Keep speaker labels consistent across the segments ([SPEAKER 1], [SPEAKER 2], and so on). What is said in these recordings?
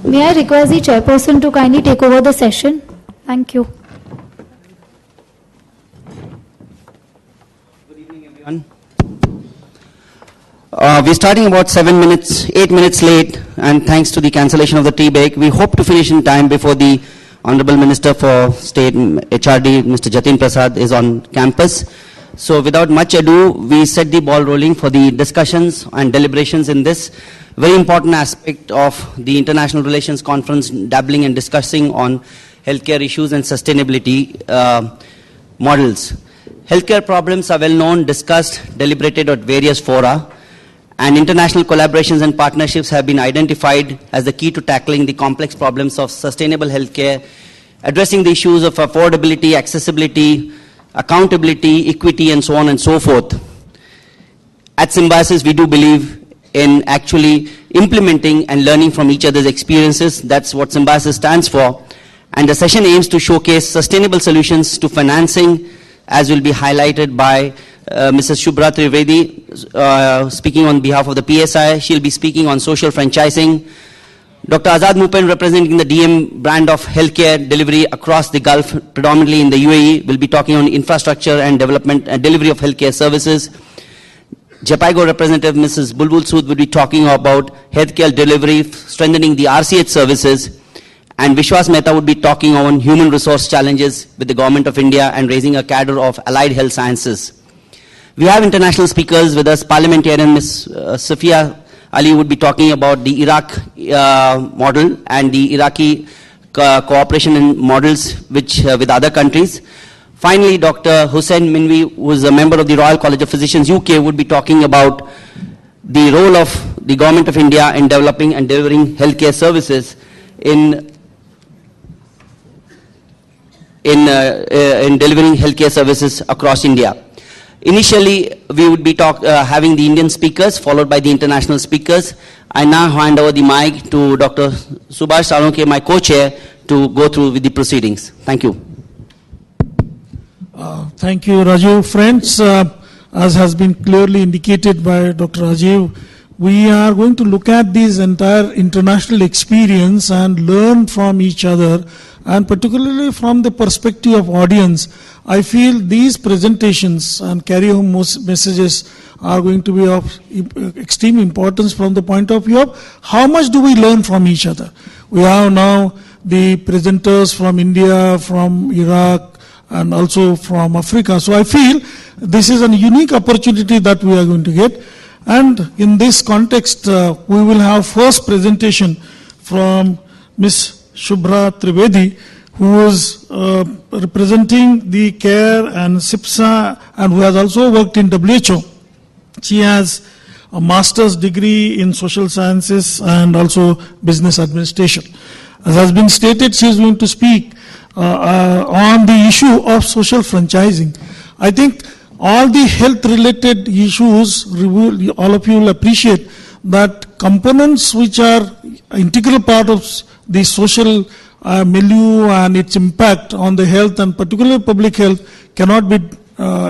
[SPEAKER 1] May I request the chairperson to kindly take over the session? Thank you.
[SPEAKER 2] Good evening, everyone. We're starting about 8 minutes late, and thanks to the cancellation of the tea break, we hope to finish in time before the Honorable Minister for State HRD, Mr. Jatin Prasad, is on campus. So without much ado, we set the ball rolling for the discussions and deliberations in this very important aspect of the International Relations Conference, dabbling and discussing on healthcare issues and sustainability models. Healthcare problems are well known, discussed, deliberated at various fora, and international collaborations and partnerships have been identified as the key to tackling the complex problems of sustainable healthcare, addressing the issues of affordability, accessibility, accountability, equity, and so on and so forth. At Symbiosis, we do believe in actually implementing and learning from each other's experiences. That's what Symbiosis stands for. And the session aims to showcase sustainable solutions to financing, as will be highlighted by Mrs. Shubhra Trivedi, speaking on behalf of the PSI. She'll be speaking on social franchising. Dr. Azad Mupen, representing the DM brand of healthcare delivery across the Gulf, predominantly in the UAE, will be talking on infrastructure and development and delivery of healthcare services. Japaigo representative Mrs. Bulbul Sood will be talking about healthcare delivery, strengthening the RCH services. And Vishwas Mehta would be talking on human resource challenges with the Government of India and raising a cadre of allied health sciences. We have international speakers with us. Parliamentarian Ms. Safia Ali would be talking about the Iraq model and the Iraqi cooperation and models with other countries. Finally, Dr. Hussain Minwi, who is a member of the Royal College of Physicians UK, would be talking about the role of the Government of India in developing and delivering healthcare services in delivering healthcare services across India. Initially, we would be having the Indian speakers, followed by the international speakers. I now hand over the mic to Dr. Subhash Salonke, my co-chair, to go through with the proceedings. Thank you.
[SPEAKER 3] Thank you, Rajiv. Friends, as has been clearly indicated by Dr. Rajiv, we are going to look at this entire international experience and learn from each other, and particularly from the perspective of audience. I feel these presentations and carry-home messages are going to be of extreme importance from the point of view of how much do we learn from each other. We have now the presenters from India, from Iraq, and also from Africa. So I feel this is a unique opportunity that we are going to get. And in this context, we will have first presentation from Ms. Shubhra Trivedi, who is representing the CARE and SIPSA, and who has also worked in WHO. She has a master's degree in social sciences and also business administration. As has been stated, she is going to speak on the issue of social franchising. I think all the health-related issues, all of you will appreciate that components which are integral part of the social milieu and its impact on the health and particularly public health cannot be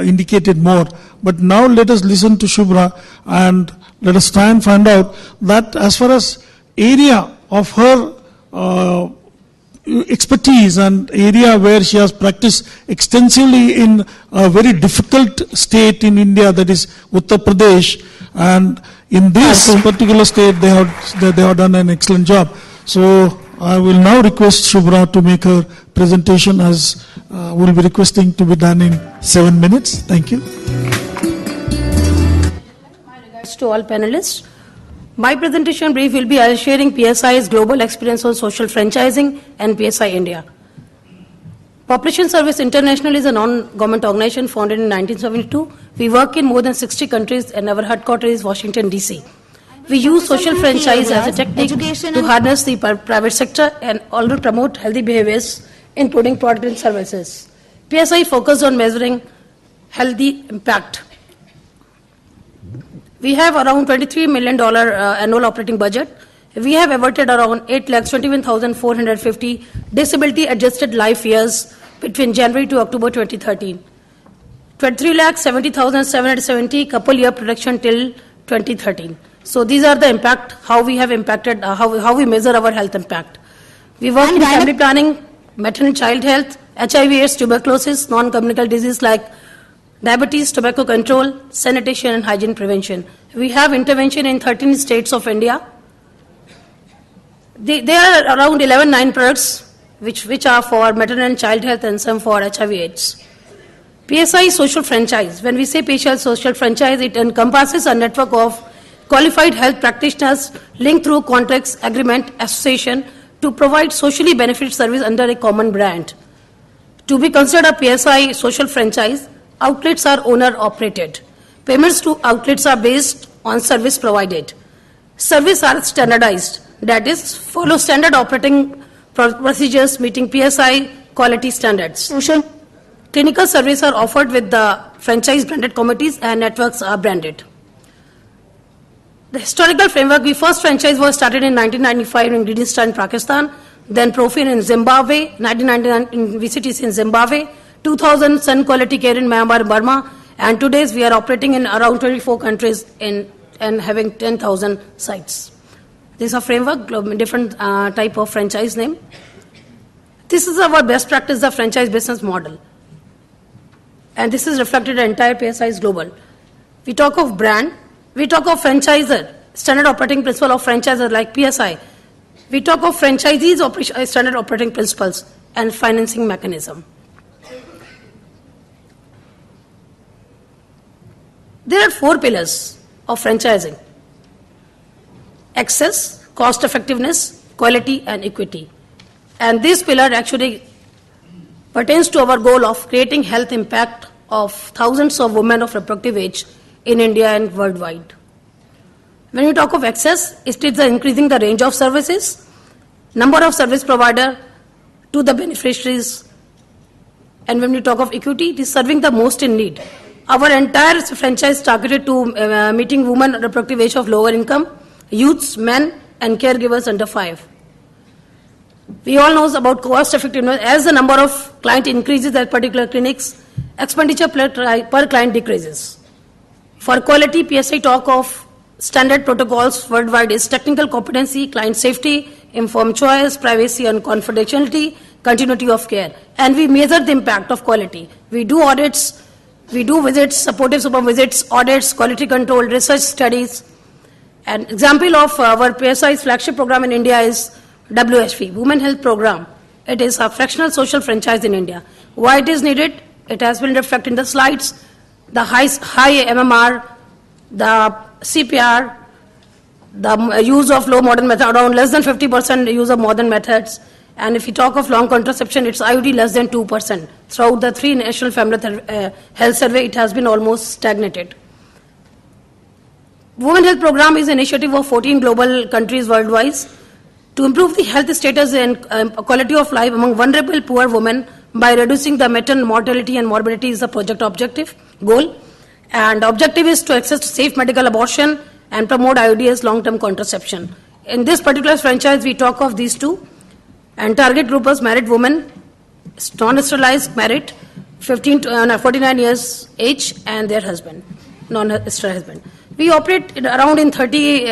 [SPEAKER 3] indicated more. But now let us listen to Shubhra and let us try and find out that as far as area of her expertise and area where she has practiced extensively in a very difficult state in India, that is Uttar Pradesh, and in this particular state they have done an excellent job. So I will now request Shubhra to make her presentation, as we'll be requesting to be done in 7 minutes. Thank you.
[SPEAKER 4] My regards to all panelists. My presentation brief will be sharing PSI's global experience on social franchising and PSI India. Population Service International is a non-government organization founded in 1972. We work in more than 60 countries and our headquarters is Washington, D.C. We use social franchise as a technique to harness the private sector and also promote healthy behaviors, including product and services. PSI focused on measuring healthy impact. We have around $23 million annual operating budget. We have averted around 8,21,450 disability-adjusted life years between January to October 2013. 23,70,770 couple year production till 2013. So these are the impact, how we have impacted, how we measure our health impact. We work in family planning, maternal child health, HIV/AIDS, tuberculosis, non-communicable disease like diabetes, tobacco control, sanitation and hygiene prevention. We have intervention in 13 states of India. There are around 11 products which are for maternal and child health and some for HIV/AIDS. PSI social franchise. When we say PSI social franchise, it encompasses a network of qualified health practitioners linked through contracts, agreement, association to provide socially beneficial service under a common brand. To be considered a PSI social franchise, outlets are owner-operated. Payments to outlets are based on service provided. Services are standardized, that is, follow standard operating procedures meeting PSI quality standards.
[SPEAKER 1] Social.
[SPEAKER 4] Clinical services are offered with the franchise branded committees and networks are branded. The historical framework, the first franchise was started in 1995 in Green Star in Pakistan, then Profin in Zimbabwe, 1999 in VCTC in Zimbabwe, 2000 Sun Quality Care in Myanmar, Burma, and today we are operating in around 24 countries and having 10,000 sites. This is a framework, different type of franchise name. This is our best practice, the franchise business model. And this is reflected in entire PSI's global. We talk of brand, we talk of franchisor, standard operating principle of franchisor like PSI. We talk of franchisees' standard operating principles and financing mechanism. There are 4 pillars of franchising: access, cost effectiveness, quality and equity. And this pillar actually pertains to our goal of creating health impact of thousands of women of reproductive age in India and worldwide. When we talk of access, it is increasing the range of services, number of service provider to the beneficiaries. And when we talk of equity, it is serving the most in need. Our entire franchise targeted to meeting women reproductive age of lower income, youths, men, and caregivers under 5. We all know about cost effectiveness. As the number of client increases at particular clinics, expenditure per client decreases. For quality, PSI talk of standard protocols worldwide is technical competency, client safety, informed choice, privacy and confidentiality, continuity of care. And we measure the impact of quality. We do audits, we do visits, supportive super visits, audits, quality control, research studies. An example of our PSI's flagship program in India is WHP, Women Health Program. It is a fractional social franchise in India. Why it is needed? It has been reflected in the slides. The high MMR, the CPR, the use of low modern method, around less than 50% use of modern methods. And if you talk of long contraception, it's IUD less than 2%. Throughout the 3 National Family Health Survey, it has been almost stagnated. Women Health Program is an initiative of 14 global countries worldwide to improve the health status and quality of life among vulnerable poor women by reducing the maternal mortality and morbidity is the project goal. And the objective is to access to safe medical abortion and promote IUD as long-term contraception. In this particular franchise, we talk of these 2. And target group was married women, non-sterilized married, 15 to 49 years age, and their husband, non-sterile husband. We operate around in 30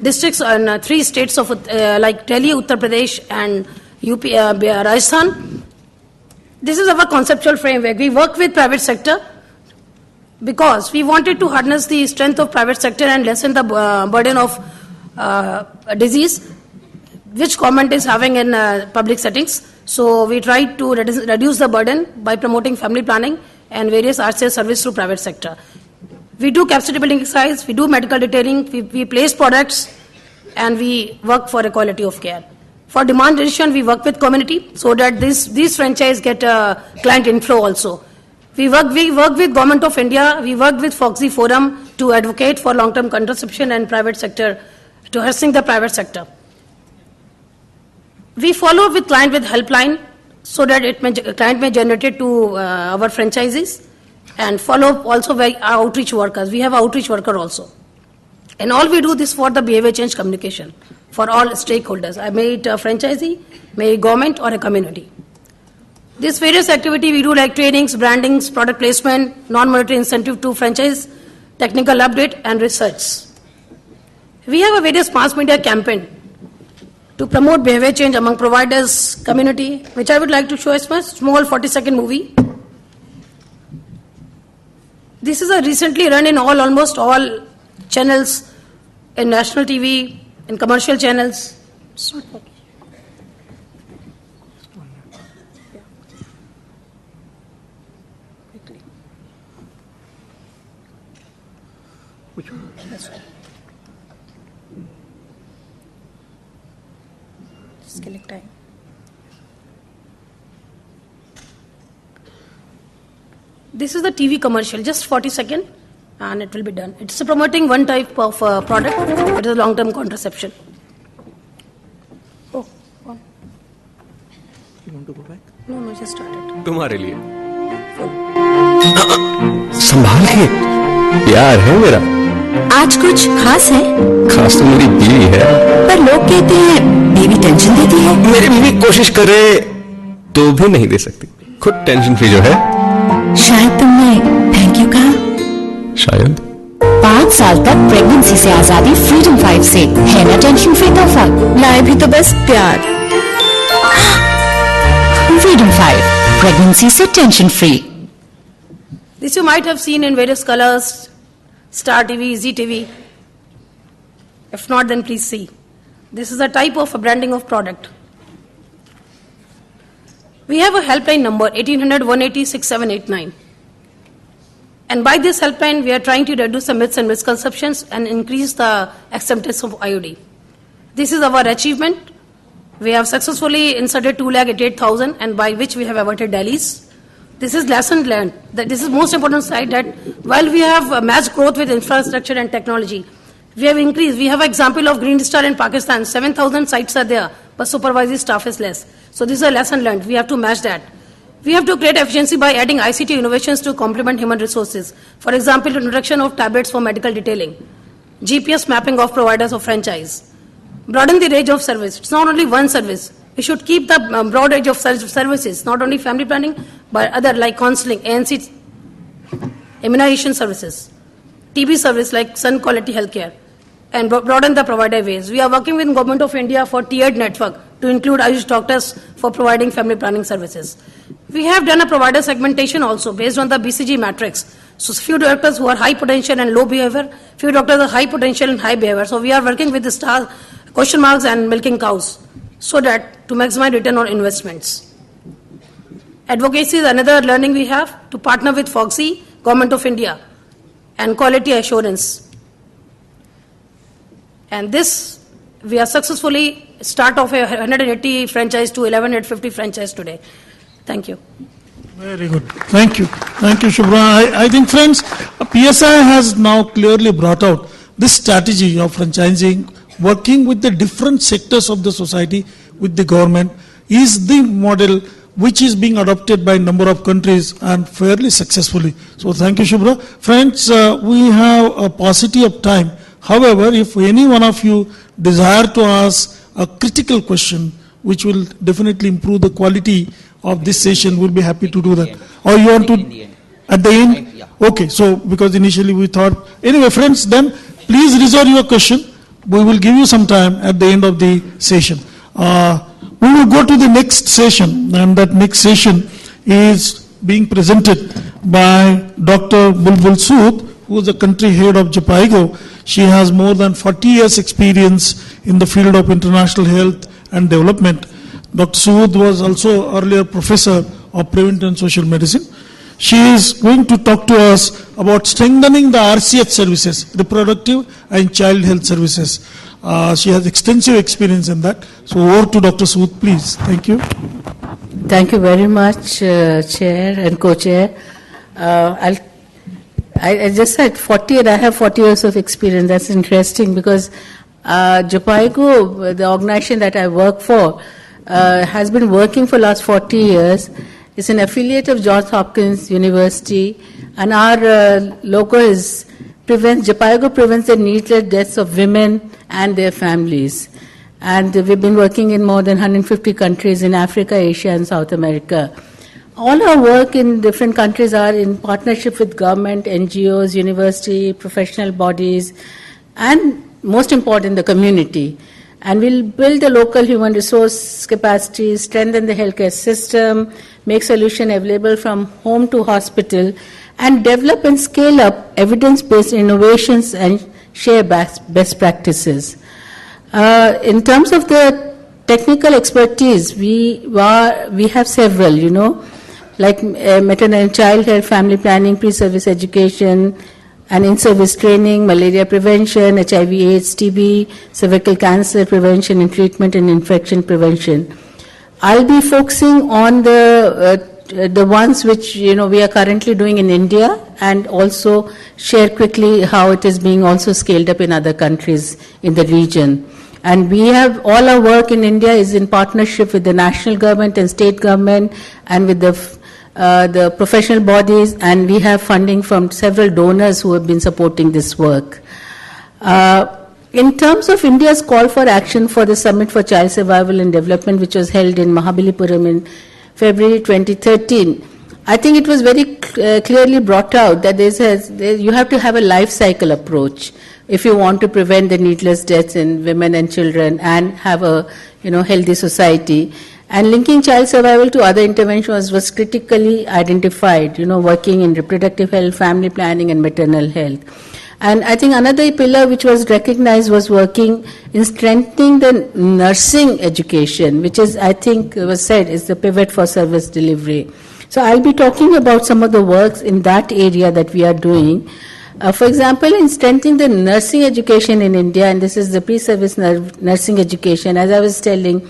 [SPEAKER 4] districts and 3 states of like Delhi, Uttar Pradesh, and UP, Rajasthan. This is our conceptual framework. We work with private sector because we wanted to harness the strength of private sector and lessen the burden of disease which government is having in public settings. So we tried to reduce the burden by promoting family planning and various RCS service through private sector. We do capacity building exercise, we do medical detailing, we place products, and we work for equality of care. For demand generation, we work with community so that these franchise get client inflow also. We work with Government of India, we work with Foxy Forum to advocate for long-term contraception and private sector, to harnessing the private sector. We follow with client with helpline so that client may generate it to our franchisees, and follow also by our outreach workers. We have outreach worker also. And all we do this for the behavior change communication for all stakeholders, may it a franchisee, may it government or a community. This various activity we do like trainings, brandings, product placement, non-monetary incentive to franchise, technical update and research. We have a various mass media campaign to promote behavior change among providers, community, which I would like to show as a small 40-second movie. This is a recently run in almost all channels, in national TV, in commercial channels. It's not working.
[SPEAKER 5] Which one?
[SPEAKER 4] This one. Just killing time. This is the TV commercial, just 40 seconds, and it will be done. It's promoting one type of product. It is long-term contraception. Oh, on.
[SPEAKER 5] You want to go back?
[SPEAKER 4] No, just start it.
[SPEAKER 5] तुम्हारे लिए संभाल के प्यार है मेरा
[SPEAKER 6] आज कुछ खास है
[SPEAKER 5] खास तो मेरी बीवी है
[SPEAKER 6] पर लोग कहते हैं बीवी टेंशन देती है
[SPEAKER 5] मेरी बीवी कोशिश करे तो भी नहीं दे सकती खुद टेंशन फ्री जो है
[SPEAKER 6] शायद तुमने थैंक यू कहा
[SPEAKER 5] शायद
[SPEAKER 6] 5 साल तक प्रेगनेंसी से आजादी फ्रीडम 5 से है ना टेंशन फ्री तोहफा लाए भी तो बस प्यार फ्रीडम 5 प्रेगनेंसी से tension free
[SPEAKER 4] This you might have seen in various colors, Star TV, Zee TV. If not, then please see. This is a type of a branding of product. We have a helpline number 1800-180-6789. And by this helpline, we are trying to reduce the myths and misconceptions and increase the acceptance of IOD. This is our achievement. We have successfully inserted 2,88,000 and by which we have averted Delhi's. This is lesson learned. This is most important side that while we have matched growth with infrastructure and technology, we have increased. We have an example of Green Star in Pakistan. 7,000 sites are there, but supervisory staff is less. So this is a lesson learned. We have to match that. We have to create efficiency by adding ICT innovations to complement human resources. For example, introduction of tablets for medical detailing, GPS mapping of providers of franchise, broaden the range of service. It's not only one service. We should keep the broad range of services, not only family planning, but other like counseling, ANC, immunization services, TB service like Sun Quality Healthcare, and broaden the provider base. We are working with Government of India for tiered network to include Ayush doctors for providing family planning services. We have done a provider segmentation also based on the BCG matrix. So few doctors who are high potential and low behavior, few doctors are high potential and high behavior. So we are working with the star, question marks and milking cows, so that to maximize return on investments. Advocacy is another learning we have to partner with FOGSI, Government of India, and quality assurance. And this, we are successfully start of a 180 franchise to 1150 franchise today. Thank you.
[SPEAKER 3] Very good. Thank you. Thank you, Shubhra. I think, friends, PSI has now clearly brought out this strategy of franchising, working with the different sectors of the society, with the government, is the model which is being adopted by a number of countries and fairly successfully. So thank you, Shubhra. Friends, we have a paucity of time. However, if any one of you desire to ask a critical question, which will definitely improve the quality of this session, we'll be happy to do that. Or you want to, at the end?
[SPEAKER 2] Yeah.
[SPEAKER 3] Okay, so because initially we thought, anyway, friends, then please reserve your question. We will give you some time at the end of the session. We will go to the next session, and that next session is being presented by Dr. Bulbul Sood, who is the country head of Jopaigo. She has more than 40 years experience in the field of international health and development. Dr. Sood was also earlier professor of preventive and social medicine. She is going to talk to us about strengthening the RCH services, reproductive and child health services. She has extensive experience in that. So over to Dr. Sood, please. Thank you.
[SPEAKER 7] Thank you very much, Chair and Co-Chair. I just said 40 and I have 40 years of experience. That's interesting because Jopaigo, the organization that I work for, has been working for the last 40 years. It's an affiliate of Johns Hopkins University, and our logo is Jopaigo prevents the needless deaths of women and their families. And we've been working in more than 150 countries in Africa, Asia, and South America. All our work in different countries are in partnership with government, NGOs, university, professional bodies, and most important, the community. And we'll build the local human resource capacity, strengthen the healthcare system, make solution available from home to hospital, and develop and scale up evidence-based innovations and share best practices. In terms of the technical expertise, we have several, like maternal and child health, family planning, pre-service education, and in-service training, malaria prevention, HIV/AIDS, TB, cervical cancer prevention and treatment, and infection prevention. I'll be focusing on the ones which we are currently doing in India, and also share quickly how it is being also scaled up in other countries in the region. And we have all our work in India is in partnership with the national government and state government, and with the professional bodies, and we have funding from several donors who have been supporting this work. In terms of India's call for action for the Summit for Child Survival and Development, which was held in Mahabalipuram in February 2013, I think it was very clearly brought out that you have to have a life cycle approach if you want to prevent the needless deaths in women and children and have a healthy society. And linking child survival to other interventions was critically identified, working in reproductive health, family planning, and maternal health. And I think another pillar which was recognized was working in strengthening the nursing education, which is, I think, was said, is the pivot for service delivery. So I'll be talking about some of the works in that area that we are doing. For example, in strengthening the nursing education in India, and this is the pre-service nursing education, as I was telling,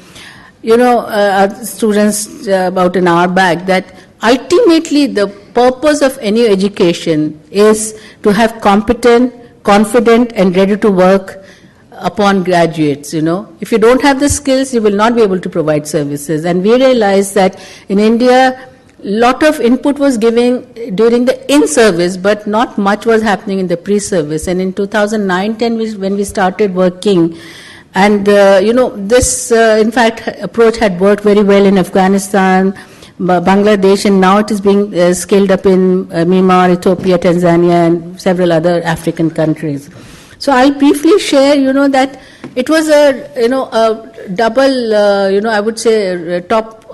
[SPEAKER 7] students about an hour back, that ultimately the purpose of any education is to have competent, confident, and ready to work upon graduates. If you don't have the skills, you will not be able to provide services. And we realized that in India, lot of input was given during the in-service, but not much was happening in the pre-service. And in 2009-10, when we started working, and this in fact approach had worked very well in Afghanistan, Bangladesh, and now it is being scaled up in Myanmar, Ethiopia, Tanzania, and several other African countries. So I'll briefly share, that it was a double, I would say, top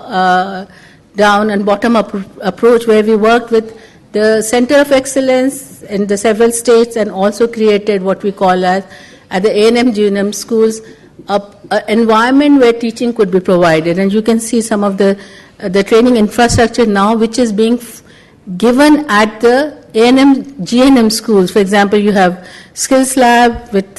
[SPEAKER 7] down and bottom up approach, where we worked with the Center of Excellence in the several states, and also created what we call as at the A&M GNM schools, an environment where teaching could be provided. And you can see some of the training infrastructure now, which is being given at the A&M GNM schools. For example, you have skills lab with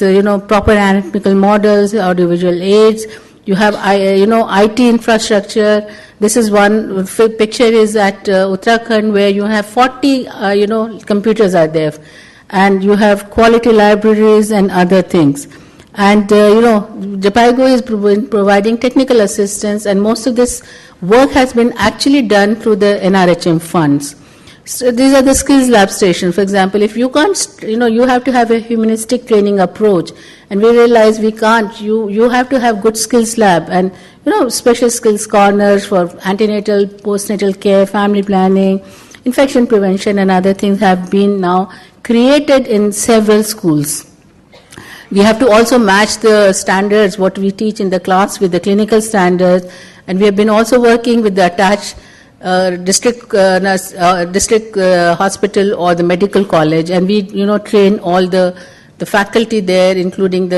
[SPEAKER 7] proper anatomical models, audiovisual aids. You have IT infrastructure. This is one picture is at Uttarakhand, where you have 40 computers are there, and you have quality libraries and other things. And Jopaigo is providing technical assistance, and most of this work has been actually done through the NRHM funds. So these are the skills lab stations. For example, if you can't, you have to have a humanistic training approach, and we realize we can't. You have to have good skills lab, and special skills corners for antenatal, postnatal care, family planning, infection prevention, and other things have been now created in several schools. We have to also match the standards, what we teach in the class, with the clinical standards, and we have been also working with the attached district hospital or the medical college, and we train all the faculty there, including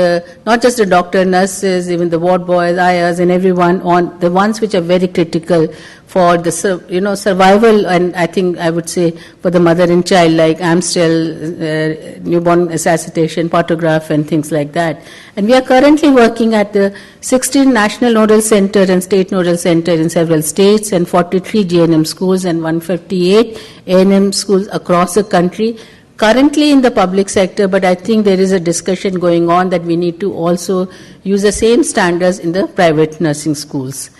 [SPEAKER 7] not just the doctor, nurses, even the ward boys, ayahs, and everyone, on the ones which are very critical for the survival, and I think I would say for the mother and child, like Amstel, newborn resuscitation, photograph, and things like that. And we are currently working at the 16 national nodal center and state nodal center in several states, and 43 GNM schools and 158 A&M schools across the country, currently in the public sector, but I think there is a discussion going on that we need to also use the same standards in the private nursing schools.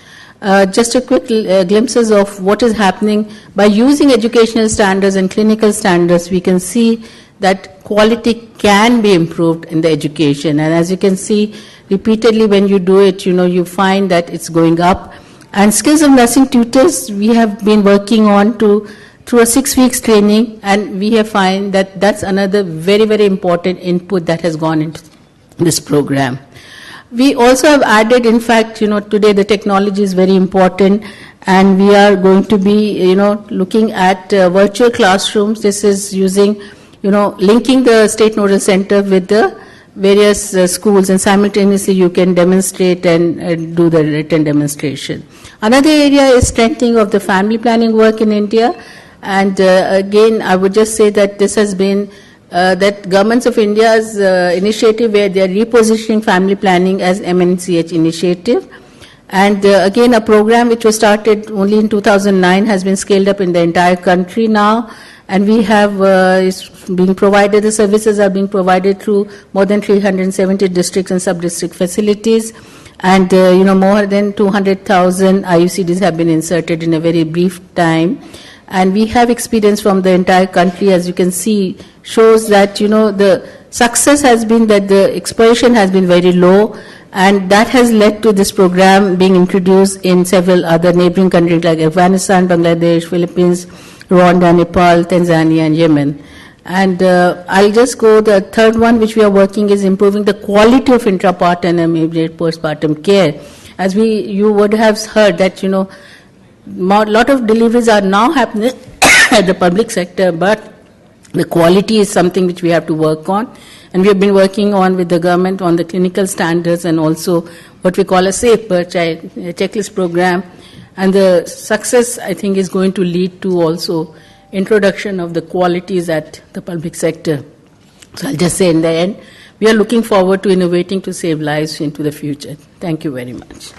[SPEAKER 7] Just a quick glimpses of what is happening. By using educational standards and clinical standards, we can see that quality can be improved in the education. And as you can see, repeatedly when you do it, you find that it's going up. And skills of nursing tutors, we have been working on through a 6 weeks training, and we have found that that's another very, very important input that has gone into this program. We also have added, in fact, today the technology is very important, and we are going to be, looking at virtual classrooms. This is using, linking the State Nodal Center with the various schools, and simultaneously you can demonstrate and do the written demonstration. Another area is strengthening of the family planning work in India, and again, I would just say that this has been that Governments of India's initiative where they are repositioning family planning as MNCH initiative. And again, a program which was started only in 2009 has been scaled up in the entire country now. And we have being provided, the services are being provided through more than 370 districts and sub-district facilities. And, more than 200,000 IUCDs have been inserted in a very brief time. And we have experience from the entire country, as you can see, shows that, the success has been that the exploitation has been very low, and that has led to this program being introduced in several other neighboring countries like Afghanistan, Bangladesh, Philippines, Rwanda, Nepal, Tanzania, and Yemen. And I'll just go, the third one which we are working is improving the quality of intrapartum and immediate postpartum care. As you would have heard that, lot of deliveries are now happening at the public sector, but the quality is something which we have to work on. And we have been working on with the government on the clinical standards and also what we call a safe birth checklist program. And the success, I think, is going to lead to also introduction of the qualities at the public sector. So I'll just say in the end, we are looking forward to innovating to save lives into the future. Thank you very much.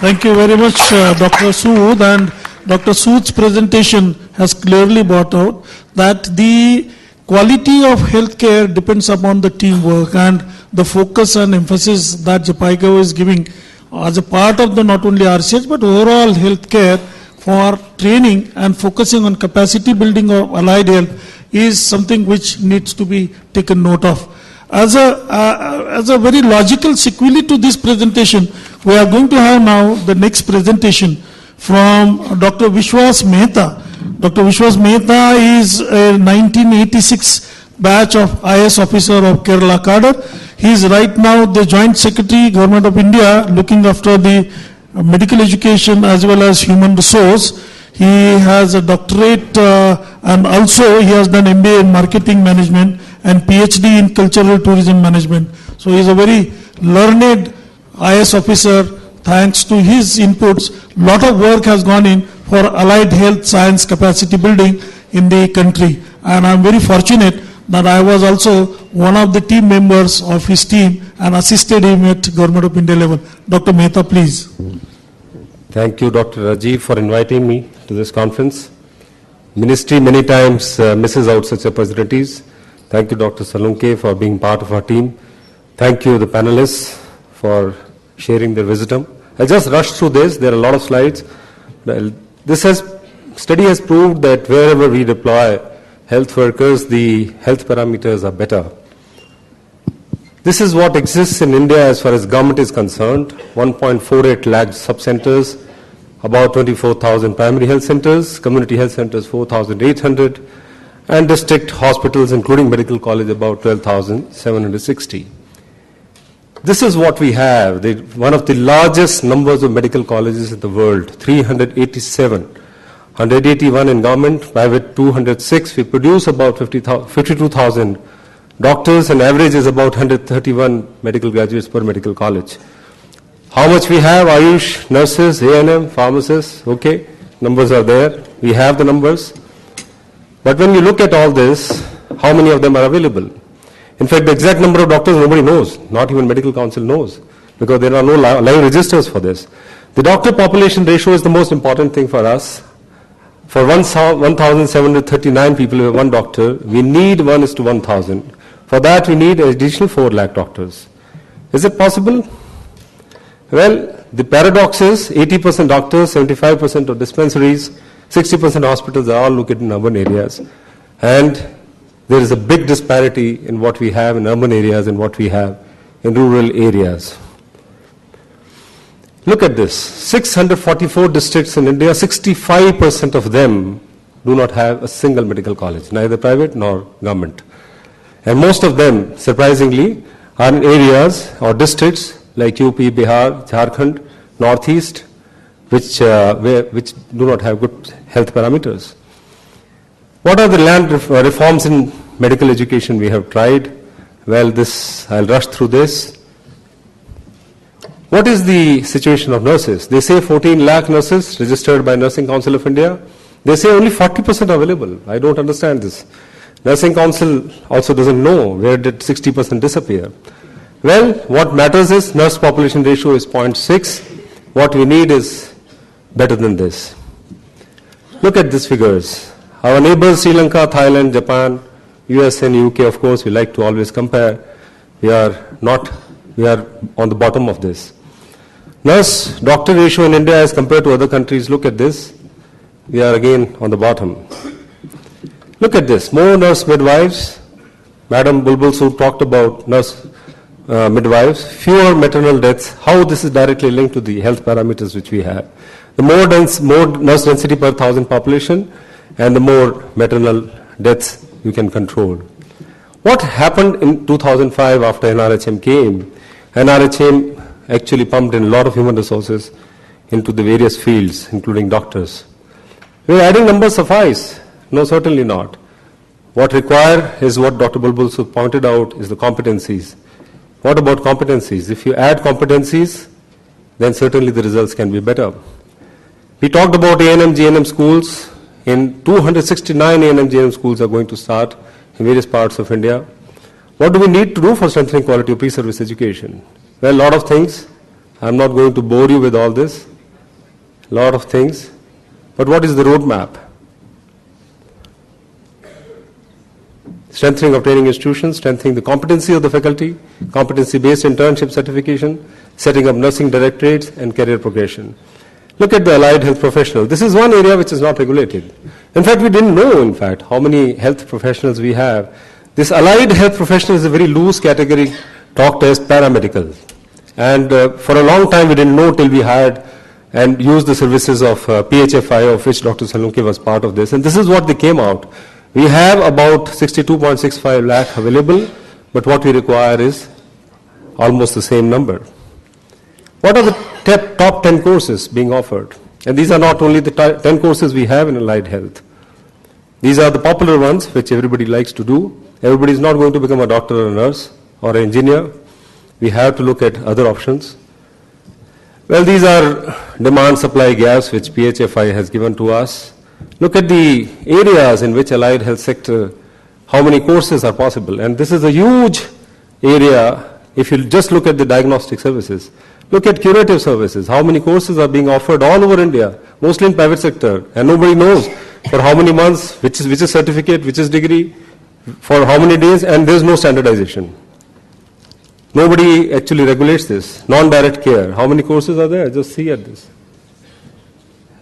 [SPEAKER 3] Thank you very much, Dr. Sood. And Dr. Sood's presentation has clearly brought out that the quality of healthcare depends upon the teamwork, and the focus and emphasis that JPICO is giving as a part of the not only RCH but overall healthcare for training and focusing on capacity building of allied health is something which needs to be taken note of. As a very logical sequelae to this presentation, we are going to have now the next presentation from Dr. Vishwas Mehta. Dr. Vishwas Mehta is a 1986 batch of IS officer of Kerala cadre. He is right now the Joint Secretary, Government of India, looking after the medical education as well as human resource. He has a doctorate and also he has done MBA in marketing management and PhD in cultural tourism management. So he is a very learned IS officer. Thanks to his inputs, lot of work has gone in for allied health science capacity building in the country. And I'm very fortunate that I was also one of the team members of his team and assisted him at Government of India level. Dr. Mehta, please.
[SPEAKER 8] Thank you, Dr. Rajiv, for inviting me to this conference. Ministry many times misses out such opportunities. Thank you, Dr. Salunke, for being part of our team. Thank you, the panelists, for sharing their wisdom. I'll just rush through this. There are a lot of slides. Study has proved that wherever we deploy health workers, the health parameters are better. This is what exists in India as far as government is concerned. 1.48 lakh sub-centers, about 24,000 primary health centers, community health centers 4,800, and district hospitals including medical college about 12,760. This is what we have, one of the largest numbers of medical colleges in the world, 387. 181 in government, private 206. We produce about 52,000 doctors, and average is about 131 medical graduates per medical college. How much we have? Ayush, nurses, A&M, pharmacists, okay, numbers are there. We have the numbers. But when you look at all this, how many of them are available? In fact, the exact number of doctors nobody knows, not even medical council knows, because there are no live registers for this. The doctor population ratio is the most important thing for us. For 1,739 people, we have one doctor. We need 1:1,000. For that, we need an additional 4 lakh doctors. Is it possible? Well, the paradox is 80% doctors, 75% of dispensaries, 60% hospitals are all located in urban areas. And there is a big disparity in what we have in urban areas and what we have in rural areas. Look at this, 644 districts in India, 65% of them do not have a single medical college, neither private nor government. And most of them, surprisingly, are in areas or districts like UP, Bihar, Jharkhand, Northeast, which do not have good health parameters. What are the land reforms in medical education we have tried? Well, I'll rush through this. What is the situation of nurses? They say 14 lakh nurses registered by Nursing Council of India. They say only 40% are available. I don't understand this. Nursing Council also doesn't know where did 60% disappear. Well, what matters is nurse population ratio is 0.6. What we need is better than this. Look at these figures. Our neighbors, Sri Lanka, Thailand, Japan, US and UK, of course, we like to always compare. We are on the bottom of this. Nurse-doctor ratio in India as compared to other countries, look at this. We are again on the bottom. Look at this, more nurse midwives. Madam Bulbul Sood talked about nurse midwives, fewer maternal deaths, how this is directly linked to the health parameters which we have. The more nurse density per thousand population and the more maternal deaths you can control. What happened in 2005 after NRHM came? NRHM actually pumped in a lot of human resources into the various fields, including doctors. Will adding numbers suffice? No, certainly not. What required is what Dr. Bulbul Sood pointed out is the competencies. What about competencies? If you add competencies, then certainly the results can be better. We talked about A&M, GNM schools. In 269 A&M, GNM schools are going to start in various parts of India. What do we need to do for strengthening quality of pre-service education? Well, a lot of things. I'm not going to bore you with all this. A lot of things. But what is the roadmap? Strengthening of training institutions, strengthening the competency of the faculty, competency-based internship certification, setting up nursing directorates, and career progression. Look at the allied health professional. This is one area which is not regulated. In fact, we didn't know, how many health professionals we have. This allied health professional is a very loose category talked as paramedical. And for a long time, we didn't know till we hired and used the services of PHFI, of which Dr. Salunke was part of this. And this is what they came out. We have about 62.65 lakh available, but what we require is almost the same number. What are the top 10 courses being offered? And these are not only the 10 courses we have in allied health. These are the popular ones which everybody likes to do. Everybody is not going to become a doctor or a nurse or an engineer. We have to look at other options. Well, these are demand-supply gaps which PHFI has given to us. Look at the areas in which allied health sector, how many courses are possible. And this is a huge area if you just look at the diagnostic services. Look at curative services. How many courses are being offered all over India, mostly in private sector, and nobody knows for how many months, which is certificate, which is degree, for how many days, and there is no standardization. Nobody actually regulates this. Non-direct care. How many courses are there? Just see at this.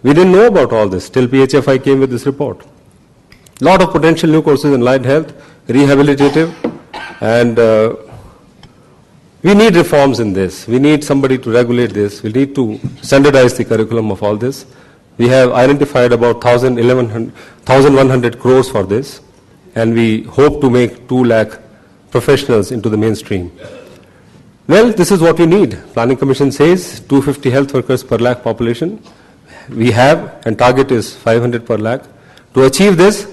[SPEAKER 8] We didn't know about all this till PHFI came with this report. Lot of potential new courses in allied health, rehabilitative, and we need reforms in this. We need somebody to regulate this. We need to standardize the curriculum of all this. We have identified about 1,100 crores for this, and we hope to make 2 lakh professionals into the mainstream. Well, this is what we need. Planning Commission says 250 health workers per lakh population. We have, and target is 500 per lakh. To achieve this,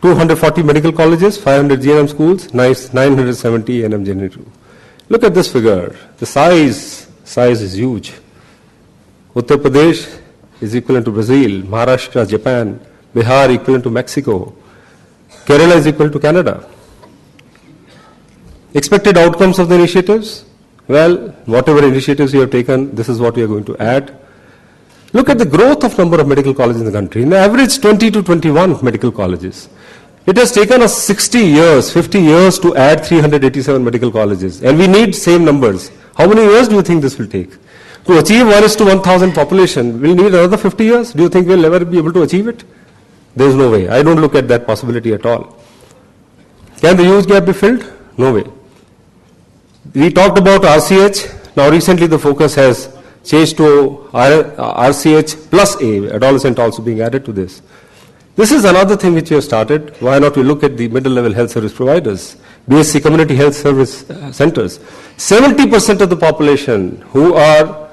[SPEAKER 8] 240 medical colleges, 500 GNM schools, 970 A&M GNM. Look at this figure. The size is huge. Uttar Pradesh is equivalent to Brazil, Maharashtra, Japan, Bihar equivalent to Mexico, Kerala is equal to Canada. Expected outcomes of the initiatives? Well, whatever initiatives we have taken, this is what we are going to add. Look at the growth of number of medical colleges in the country. In the average 20 to 21 medical colleges. It has taken us 60 years, 50 years to add 387 medical colleges. And we need same numbers. How many years do you think this will take? To achieve 1:1,000 population, we'll need another 50 years. Do you think we'll ever be able to achieve it? There is no way. I don't look at that possibility at all. Can the huge gap be filled? No way. We talked about RCH. Now recently the focus has changed to RCH plus A, adolescent also being added to this. This is another thing which we have started. Why not we look at the middle-level health service providers, BSc community health service centers. 70% of the population who are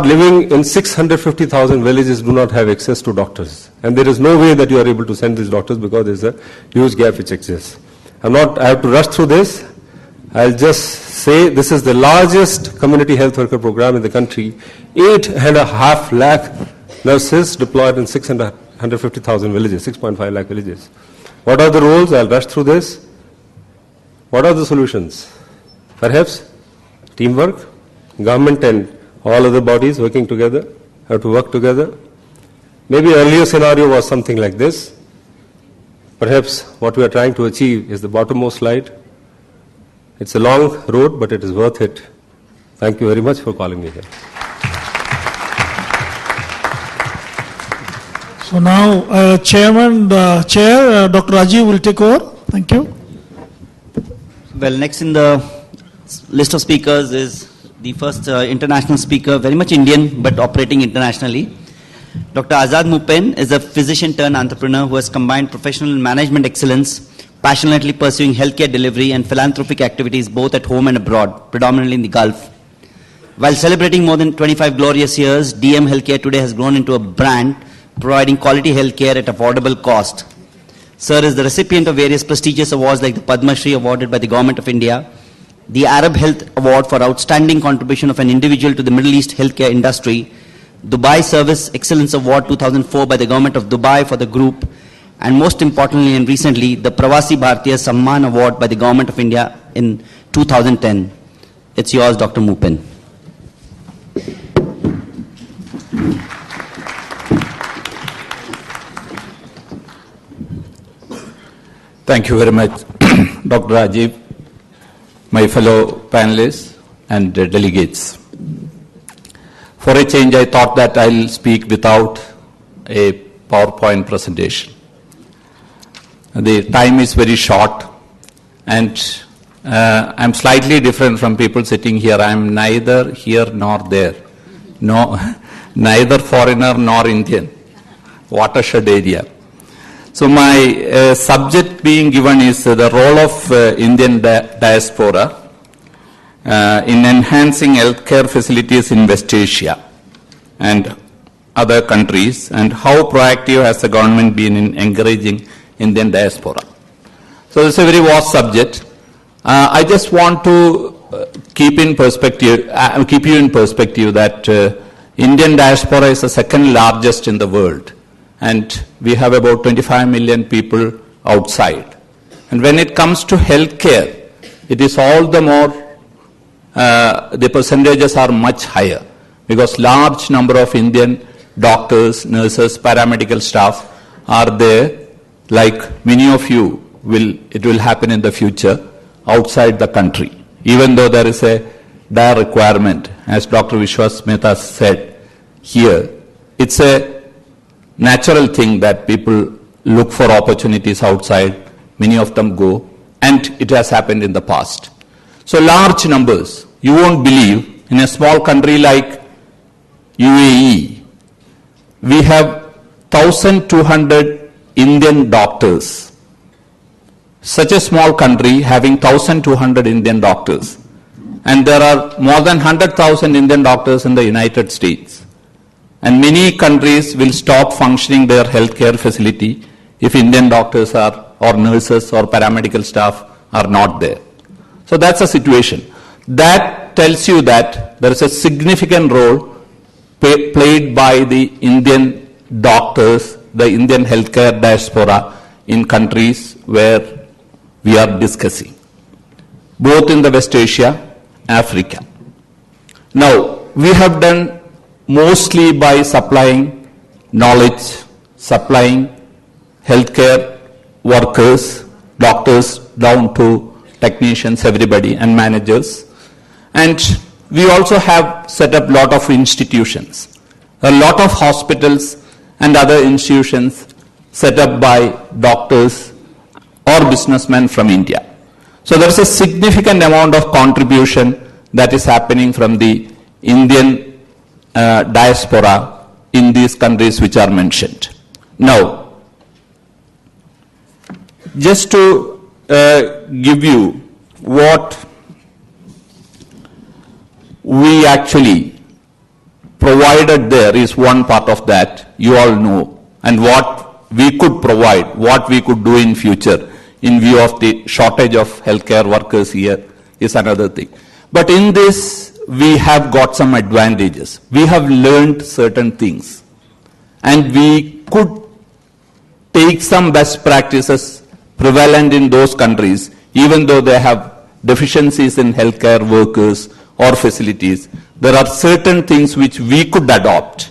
[SPEAKER 8] living in 650,000 villages do not have access to doctors. And there is no way that you are able to send these doctors because there is a huge gap which exists. I have to rush through this. I'll just say this is the largest community health worker program in the country. 8.5 lakh nurses deployed in 650,000 villages, 6.5 lakh villages. What are the roles? I'll rush through this. What are the solutions? Perhaps teamwork, government and all other bodies working together, have to work together. Maybe earlier scenario was something like this. Perhaps what we are trying to achieve is the bottommost slide. It's a long road, but it is worth it. Thank you very much for calling me here.
[SPEAKER 3] So now, Chair, Dr. Rajiv will take over. Thank you.
[SPEAKER 2] Well, next in the list of speakers is the first international speaker, very much Indian, but operating internationally. Dr. Azad Mupen is a physician turned entrepreneur who has combined professional and management excellence, passionately pursuing healthcare delivery and philanthropic activities both at home and abroad, predominantly in the Gulf. While celebrating more than 25 glorious years, DM Healthcare today has grown into a brand providing quality healthcare at affordable cost. Sir is the recipient of various prestigious awards like the Padma Shri awarded by the Government of India, the Arab Health Award for outstanding contribution of an individual to the Middle East healthcare industry, Dubai Service Excellence Award 2004 by the Government of Dubai for the group, and most importantly and recently, the Pravasi Bharatiya Samman Award by the Government of India in 2010. It's yours, Dr. Mupen.
[SPEAKER 9] Thank you very much, Dr. Rajiv, my fellow panelists and delegates. For a change, I thought that I'll speak without a PowerPoint presentation. The time is very short, and I'm slightly different from people sitting here. I'm neither here nor there. No, neither foreigner nor Indian. Watershed area. So my subject being given is the role of Indian diaspora in enhancing healthcare facilities in West Asia and other countries, and how proactive has the government been in encouraging Indian diaspora. So this is a very vast subject. I just want to keep you in perspective that Indian diaspora is the second largest in the world, and we have about 25 million people outside. And when it comes to healthcare, it is all the more, the percentages are much higher, because large number of Indian doctors, nurses, paramedical staff are there, like many of you it will happen in the future outside the country, even though there is a dire requirement, as Dr. Vishwas Mehta said here. It's a natural thing that people look for opportunities outside, many of them go, and it has happened in the past. So large numbers, you won't believe, in a small country like UAE, we have 1,200 Indian doctors. Such a small country having 1,200 Indian doctors. And there are more than 100,000 Indian doctors in the United States. And many countries will stop functioning their healthcare facility if Indian doctors or nurses or paramedical staff are not there. So that's the situation. That tells you that there is a significant role played by the Indian doctors, the Indian healthcare diaspora in countries where we are discussing, both in the West Asia, Africa. Now, we have done mostly by supplying knowledge, supplying healthcare workers, doctors, down to technicians, everybody, and managers. And we also have set up a lot of institutions, a lot of hospitals and other institutions set up by doctors or businessmen from India. So there is a significant amount of contribution that is happening from the Indian diaspora in these countries which are mentioned. Now, just to give you what we actually provided there is one part of that, you all know, and what we could provide, what we could do in future in view of the shortage of healthcare workers here is another thing. But in this, we have got some advantages. We have learned certain things, and we could take some best practices prevalent in those countries, even though they have deficiencies in healthcare workers or facilities. There are certain things which we could adopt.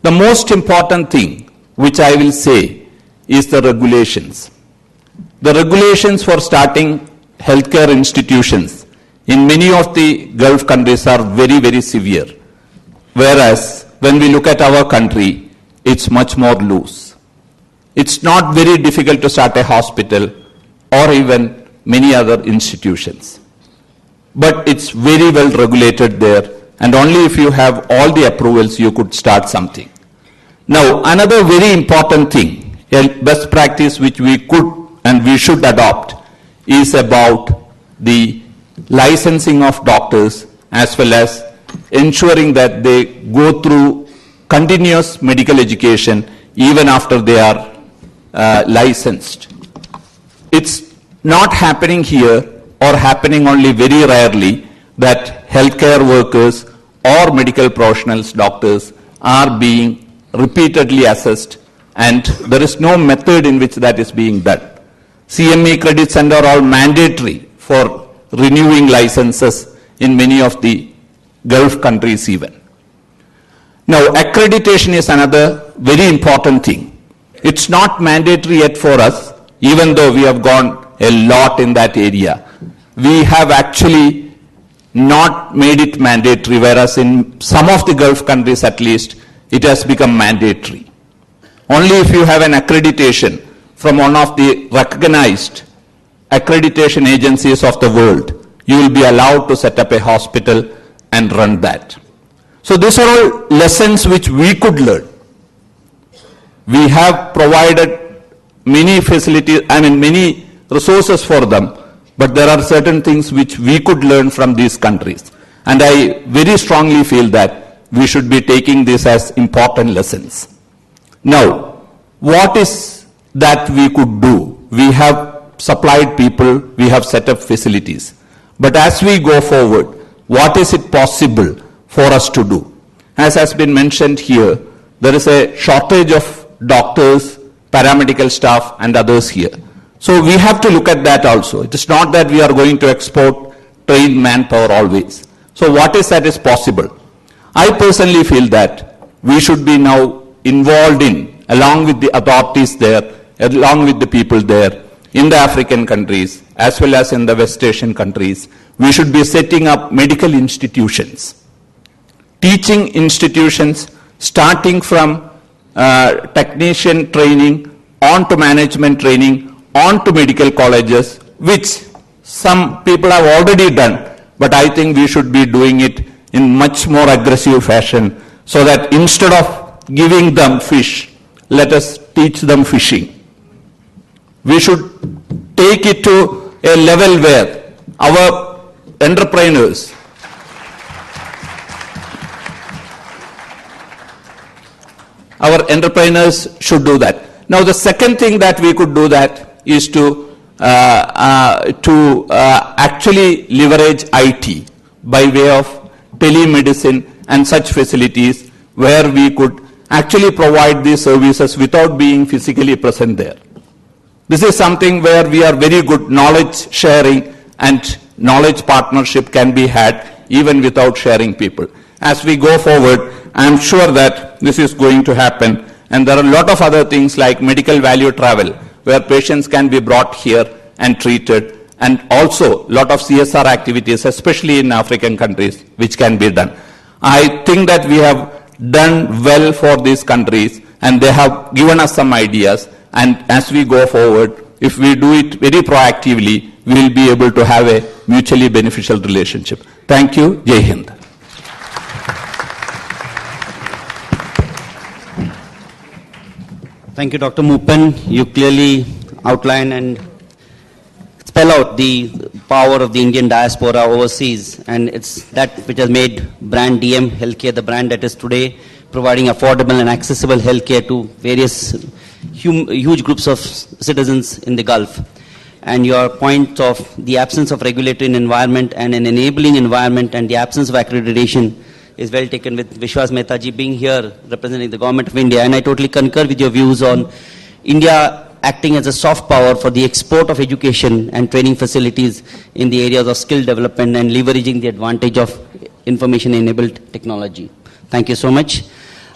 [SPEAKER 9] The most important thing, which I will say, is the regulations. The regulations for starting healthcare institutions in many of the Gulf countries are very, very severe. Whereas, when we look at our country, it's much more loose. It's not very difficult to start a hospital or even many other institutions. But it's very well regulated there, and only if you have all the approvals you could start something. Now, another very important thing, a best practice which we could and we should adopt is about the licensing of doctors, as well as ensuring that they go through continuous medical education even after they are licensed. It's not happening here, or happening only very rarely, that healthcare workers or medical professionals, doctors, are being repeatedly assessed, and there is no method in which that is being done. CME credits and are all mandatory for renewing licenses in many of the Gulf countries even. Now, accreditation is another very important thing. It's not mandatory yet for us, even though we have gone a lot in that area. We have actually not made it mandatory, whereas in some of the Gulf countries at least, it has become mandatory. Only if you have an accreditation from one of the recognized accreditation agencies of the world, you will be allowed to set up a hospital and run that. So these are all lessons which we could learn. We have provided many facilities, many resources for them, but there are certain things which we could learn from these countries. And I very strongly feel that we should be taking this as important lessons. Now, what is that we could do? We have supplied people, we have set up facilities. But as we go forward, what is it possible for us to do? As has been mentioned here, there is a shortage of doctors, paramedical staff, and others here. So we have to look at that also. It is not that we are going to export trained manpower always. So what is that is possible? I personally feel that we should be now involved in, along with the authorities there, along with the people there, in the African countries, as well as in the West Asian countries, we should be setting up medical institutions, teaching institutions, starting from technician training, on to management training, on to medical colleges, which some people have already done, but I think we should be doing it in much more aggressive fashion, so that instead of giving them fish, let us teach them fishing. We should take it to a level where our entrepreneurs should do that. Now, the second thing that we could do that is to actually leverage IT by way of telemedicine and such facilities, where we could actually provide these services without being physically present there. This is something where we are very good. Knowledge sharing and knowledge partnership can be had even without sharing people. As we go forward, I am sure that this is going to happen, and there are a lot of other things like medical value travel, where patients can be brought here and treated, and also a lot of CSR activities, especially in African countries, which can be done. I think that we have done well for these countries, and they have given us some ideas, and as we go forward, if we do it very proactively, we will be able to have a mutually beneficial relationship. Thank you. Jai Hind.
[SPEAKER 2] Thank you, Dr. Moopen. You clearly outlined and spell out the power of the Indian diaspora overseas, and it's that which has made brand DM Healthcare the brand that is today, providing affordable and accessible healthcare to various huge groups of citizens in the Gulf. And your point of the absence of regulatory environment and an enabling environment and the absence of accreditation is well taken, with Vishwas Mehtaji being here representing the Government of India. And I totally concur with your views on India acting as a soft power for the export of education and training facilities in the areas of skill development and leveraging the advantage of information-enabled technology. Thank you so much.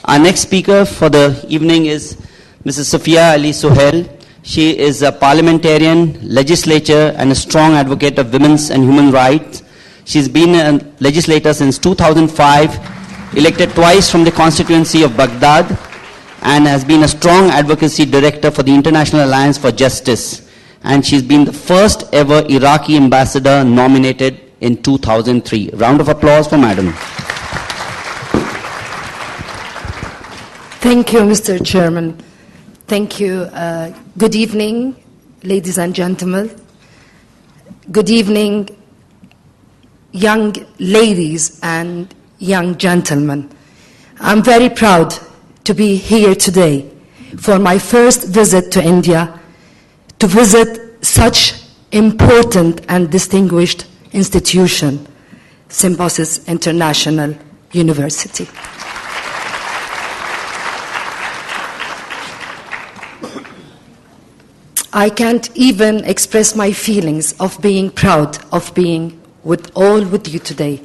[SPEAKER 2] Our next speaker for the evening is Mrs. Sophia Ali Sohail. She is a parliamentarian, legislator, and a strong advocate of women's and human rights. She's been a legislator since 2005, elected twice from the constituency of Baghdad, and has been a strong advocacy director for the International Alliance for Justice. And she's been the first ever Iraqi ambassador nominated in 2003. Round of applause for Madam.
[SPEAKER 10] Thank you, Mr. Chairman. Thank you. Good evening, ladies and gentlemen. Good evening, young ladies and young gentlemen. I'm very proud to be here today for my first visit to India, to visit such important and distinguished institution, Symbiosis International University. I can't even express my feelings of being proud of being with you today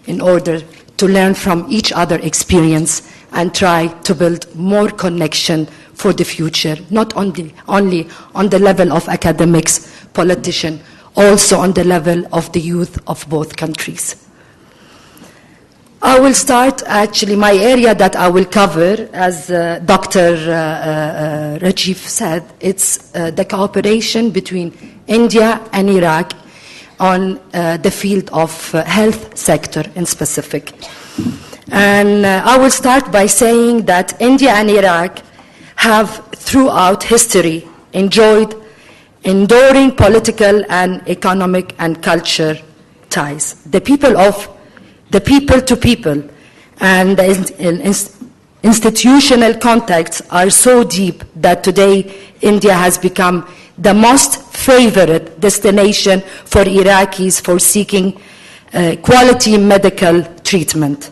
[SPEAKER 10] in order to learn from each other experience and try to build more connection for the future, not only on the level of academics, politician, also on the level of the youth of both countries. I will start, actually, my area that I will cover, as Dr. Rajiv said, it's the cooperation between India and Iraq on the field of health sector in specific. And I will start by saying that India and Iraq have throughout history enjoyed enduring political and economic and culture ties. The people to people and the institutional contacts are so deep that today India has become the most favorite destination for Iraqis for seeking quality medical treatment.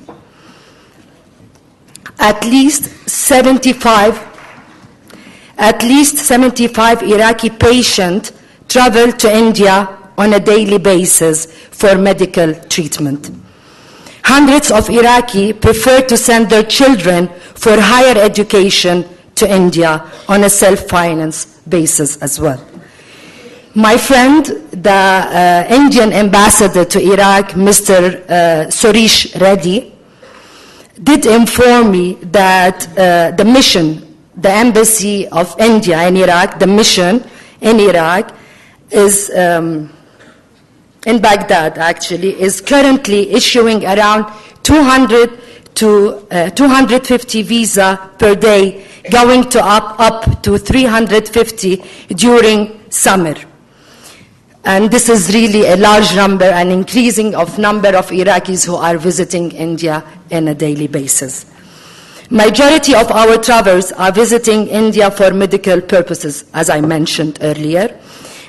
[SPEAKER 10] At least 75 Iraqi patients travel to India on a daily basis for medical treatment. Hundreds of Iraqi prefer to send their children for higher education to India on a self-finance basis as well. My friend, the Indian ambassador to Iraq, Mr. Suresh Reddy, did inform me that the mission, the embassy of India in Iraq, the mission in Iraq is in Baghdad, actually, is currently issuing around 200 to 250 visa per day, going to up to 350 during summer. And this is really a large number, an increasing of number of Iraqis who are visiting India on a daily basis. Majority of our travelers are visiting India for medical purposes, as I mentioned earlier.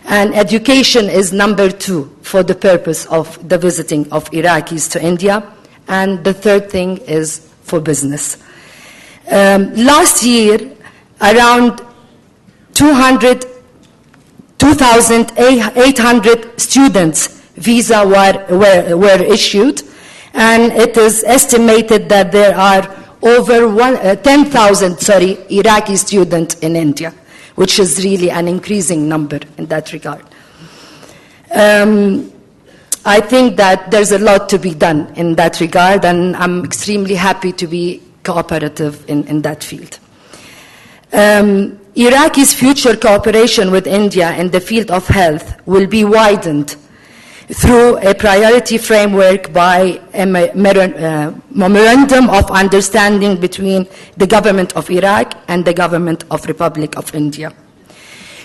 [SPEAKER 10] And education is number 2 for the purpose of the visiting of Iraqis to India. And the third thing is for business. Last year, around 2,800 students' visa were issued, and it is estimated that there are over 10,000 Iraqi students in India, which is really an increasing number in that regard. I think that there's a lot to be done in that regard, and I'm extremely happy to be cooperative in that field. Iraqi's future cooperation with India in the field of health will be widened through a priority framework by a memorandum of understanding between the government of Iraq and the government of Republic of India.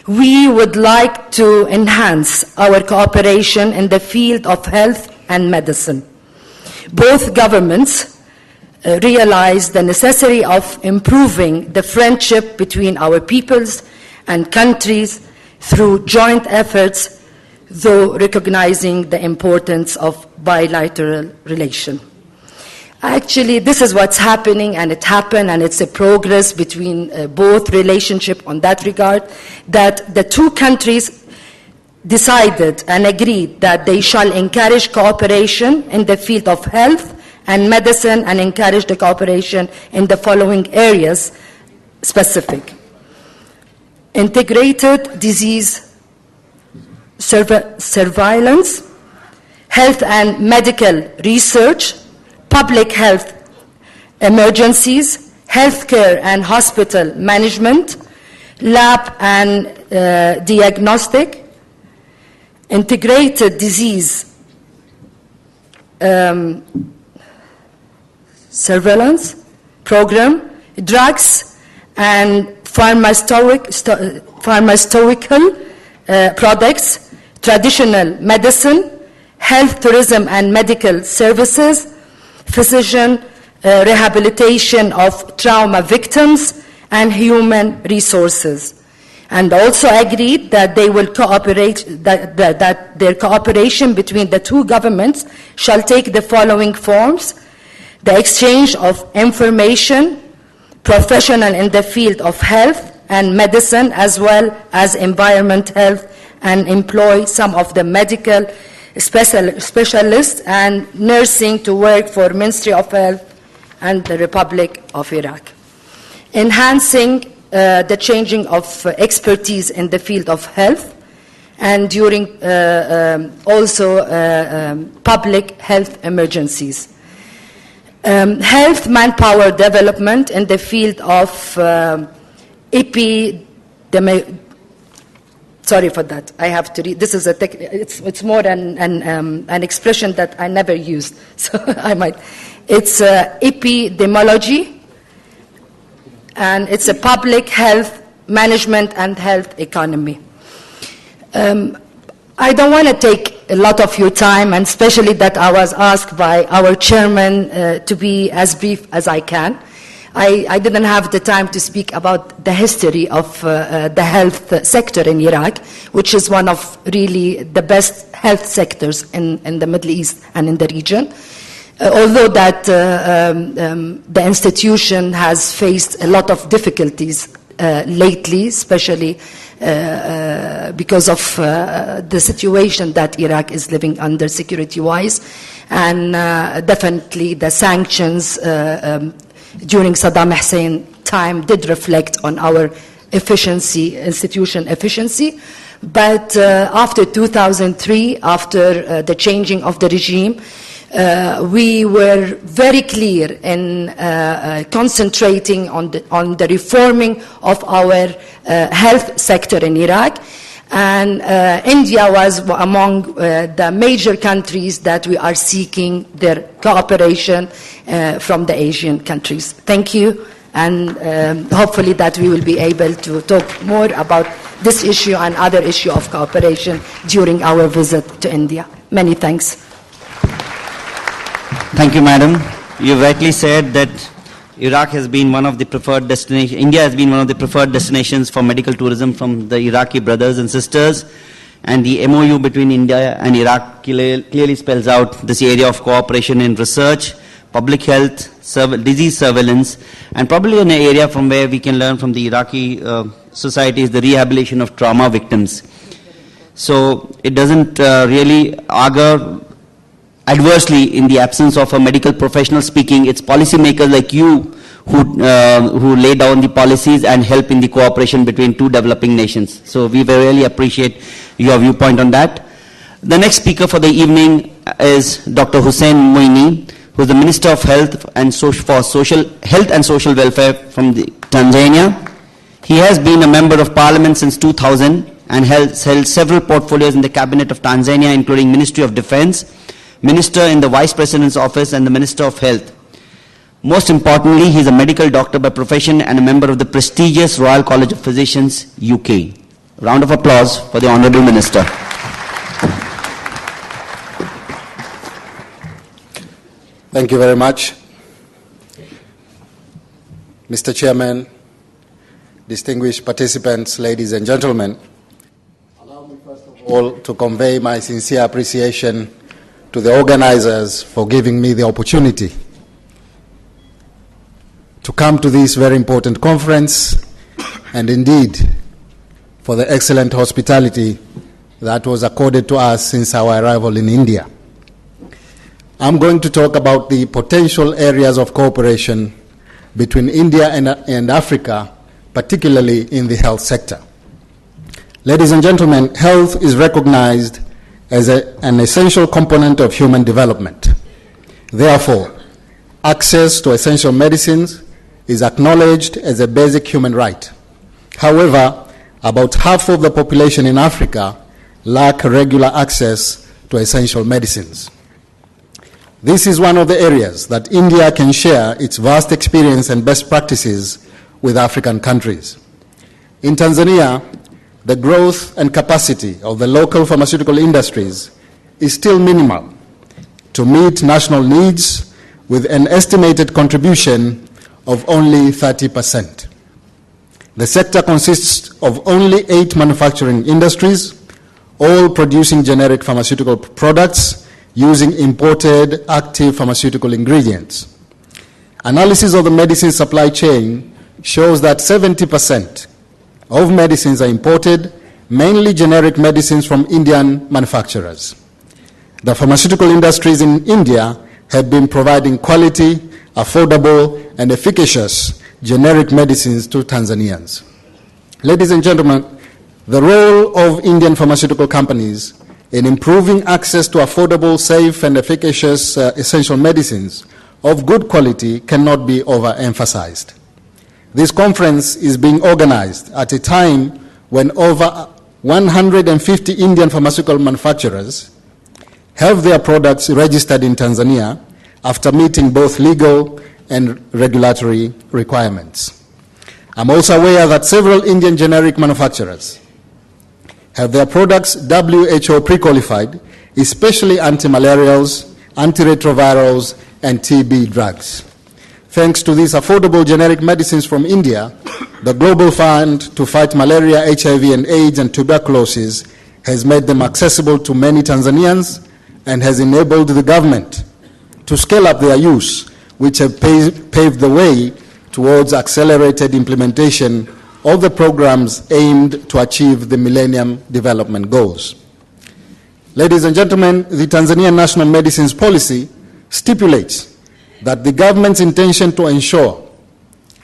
[SPEAKER 10] we would like to enhance our cooperation in the field of health and medicine. Both governments realize the necessity of improving the friendship between our peoples and countries through joint efforts, though recognizing the importance of bilateral relation. Actually, this is what's happening, and it happened, and it's a progress between both relationship on that regard, that the two countries decided and agreed that they shall encourage cooperation in the field of health and medicine and encourage the cooperation in the following areas specific: integrated disease surveillance, health and medical research, public health emergencies, healthcare and hospital management, lab and diagnostic, integrated disease surveillance program, drugs and pharmaceutical products, traditional medicine, health tourism and medical services, physician rehabilitation of trauma victims, and human resources. And also agreed that they will cooperate, that their cooperation between the two governments shall take the following forms: the exchange of information, professional in the field of health and medicine, as well as environment health, and employ some of the medical specialists and nursing to work for Ministry of Health and the Republic of Iraq. Enhancing the changing of expertise in the field of health, and during also public health emergencies. Health manpower development in the field of sorry for that, I have to read. This is it's more an expression that I never used, so I might. It's epidemiology, and it's a public health management and health economy. I don't want to take a lot of your time, and especially that I was asked by our chairman to be as brief as I can. I didn't have the time to speak about the history of the health sector in Iraq, which is one of really the best health sectors in the Middle East and in the region. Although that the institution has faced a lot of difficulties lately, especially because of the situation that Iraq is living under security-wise, and definitely the sanctions during Saddam Hussein time did reflect on our efficiency, institution efficiency. But after 2003, after the changing of the regime, we were very clear in concentrating on the reforming of our health sector in Iraq. And India was among the major countries that we are seeking their cooperation from the Asian countries. Thank you, and hopefully that we will be able to talk more about this issue and other issue of cooperation during our visit to India. Many thanks.
[SPEAKER 2] Thank you, Madam. You rightly said that Iraq has been one of the preferred destinations, India has been one of the preferred destinations for medical tourism from the Iraqi brothers and sisters. And the MOU between India and Iraq clearly spells out this area of cooperation in research, public health, disease surveillance, and probably an area from where we can learn from the Iraqi society is the rehabilitation of trauma victims. So it doesn't really augur adversely in the absence of a medical professional speaking. It's policymakers like you who lay down the policies and help in the cooperation between two developing nations. So we really appreciate your viewpoint on that. The next speaker for the evening is Dr. Hussein Moini, who is the Minister of Health and Social Welfare from Tanzania. He has been a member of Parliament since 2000 and has held several portfolios in the Cabinet of Tanzania, including Ministry of Defense, Minister in the Vice President's Office, and the Minister of Health. Most importantly, he is a medical doctor by profession and a member of the prestigious Royal College of Physicians, UK. Round of applause for the Honorable Minister.
[SPEAKER 11] Thank you very much. Mr. Chairman, distinguished participants, ladies and gentlemen, allow me first of all to convey my sincere appreciation to the organizers for giving me the opportunity to come to this very important conference, and indeed for the excellent hospitality that was accorded to us since our arrival in India. I'm going to talk about the potential areas of cooperation between India and Africa, particularly in the health sector. Ladies and gentlemen, health is recognized as an essential component of human development. Therefore, access to essential medicines is acknowledged as a basic human right. However, about half of the population in Africa lack regular access to essential medicines. This is one of the areas that India can share its vast experience and best practices with African countries. In Tanzania, the growth and capacity of the local pharmaceutical industries is still minimal to meet national needs, with an estimated contribution of only 30%. The sector consists of only 8 manufacturing industries, all producing generic pharmaceutical products using imported active pharmaceutical ingredients. Analysis of the medicine supply chain shows that 70% of medicines are imported, mainly generic medicines from Indian manufacturers. The pharmaceutical industries in India have been providing quality, affordable, and efficacious generic medicines to Tanzanians. Ladies and gentlemen, the role of Indian pharmaceutical companies in improving access to affordable, safe, and efficacious essential medicines of good quality cannot be overemphasized. This conference is being organized at a time when over 150 Indian pharmaceutical manufacturers have their products registered in Tanzania after meeting both legal and regulatory requirements. I'm also aware that several Indian generic manufacturers have their products WHO pre-qualified, especially antimalarials, antiretrovirals, and TB drugs. Thanks to these affordable generic medicines from India, the Global Fund to fight malaria, HIV and AIDS, and tuberculosis has made them accessible to many Tanzanians and has enabled the government to scale up their use, which have paved the way towards accelerated implementation of the programs aimed to achieve the Millennium Development Goals. Ladies and gentlemen, the Tanzanian National Medicines Policy stipulates that the government's intention to ensure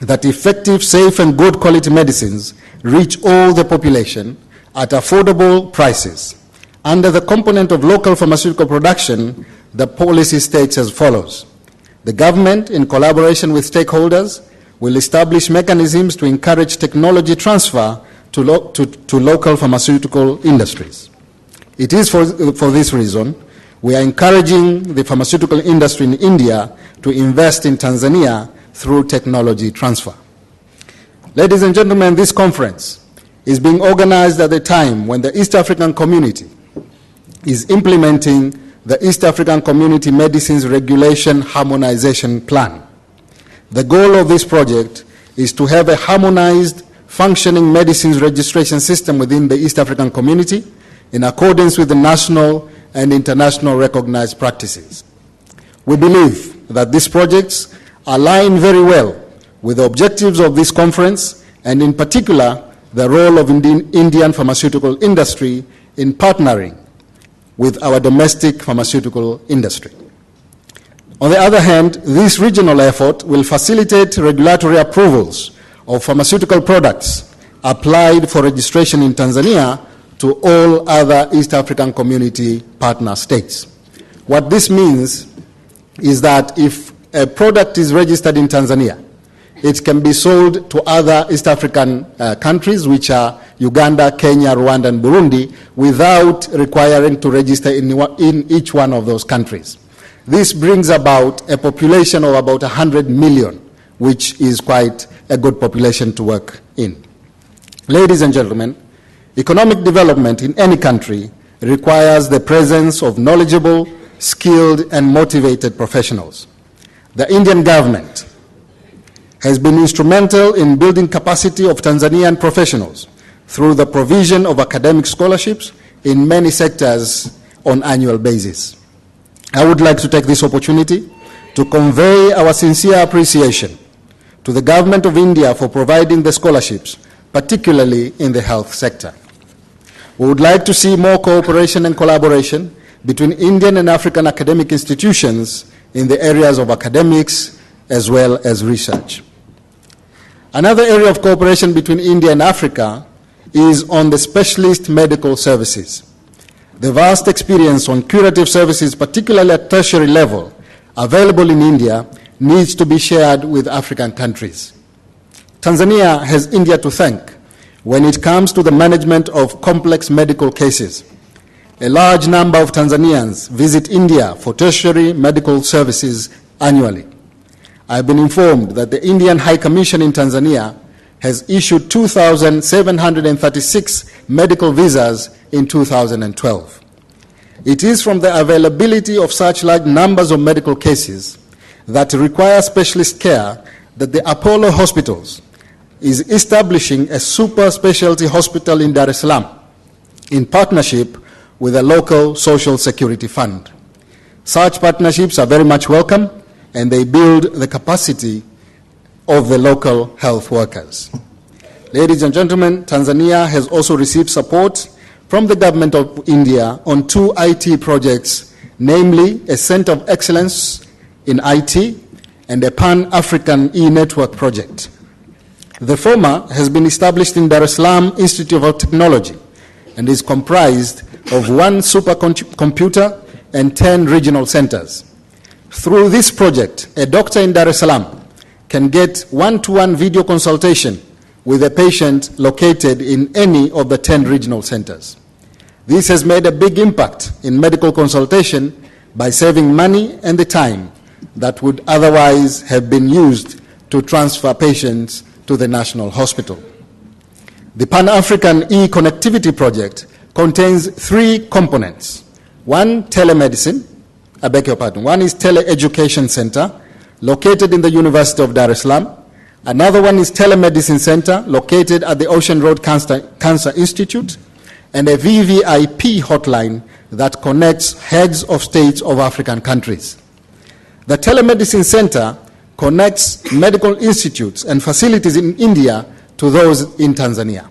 [SPEAKER 11] that effective, safe, and good quality medicines reach all the population at affordable prices. Under the component of local pharmaceutical production, the policy states as follows. The government, in collaboration with stakeholders, will establish mechanisms to encourage technology transfer to local pharmaceutical industries. It is for this reason we are encouraging the pharmaceutical industry in India to invest in Tanzania through technology transfer. Ladies and gentlemen, this conference is being organized at a time when the East African community is implementing the East African Community Medicines Regulation Harmonization Plan. The goal of this project is to have a harmonized, functioning medicines registration system within the East African community in accordance with the national and international recognized practices. We believe that these projects align very well with the objectives of this conference, and in particular, the role of Indian pharmaceutical industry in partnering with our domestic pharmaceutical industry. On the other hand, this regional effort will facilitate regulatory approvals of pharmaceutical products applied for registration in Tanzania to all other East African Community partner states. What this means is that if a product is registered in Tanzania, it can be sold to other East African countries, which are Uganda, Kenya, Rwanda, and Burundi, without requiring to register in each one of those countries. This brings about a population of about 100 million, which is quite a good population to work in. Ladies and gentlemen, Economic development in any country requires the presence of knowledgeable, skilled, and motivated professionals. The Indian government has been instrumental in building capacity of Tanzanian professionals through the provision of academic scholarships in many sectors on annual basis. I would like to take this opportunity to convey our sincere appreciation to the Government of India for providing the scholarships, particularly in the health sector. We would like to see more cooperation and collaboration between Indian and African academic institutions in the areas of academics as well as research. Another area of cooperation between India and Africa is on the specialist medical services. The vast experience on curative services, particularly at tertiary level, available in India, needs to be shared with African countries. Tanzania has India to thank when it comes to the management of complex medical cases. A large number of Tanzanians visit India for tertiary medical services annually. I have been informed that the Indian High Commission in Tanzania has issued 2,736 medical visas in 2012. It is from the availability of such large numbers of medical cases that require specialist care that the Apollo Hospitals is establishing a super specialty hospital in Dar es Salaam in partnership with a local social security fund. Such partnerships are very much welcome, and they build the capacity of the local health workers. Ladies and gentlemen, Tanzania has also received support from the Government of India on 2 IT projects, namely a Center of Excellence in IT and a Pan-African e-network project. The former has been established in Dar es Salaam Institute of Technology and is comprised of 1 supercomputer and 10 regional centers. Through this project, a doctor in Dar es Salaam can get one-to-one video consultation with a patient located in any of the 10 regional centers. This has made a big impact in medical consultation by saving money and the time that would otherwise have been used to transfer patients to the national hospital. The Pan-African e-connectivity project contains 3 components. One is Tele-Education Center, located in the University of Dar es Salaam. Another one is Telemedicine Center, located at the Ocean Road Cancer Institute, and a VVIP hotline that connects heads of states of African countries. The Telemedicine Center connects medical institutes and facilities in India to those in Tanzania.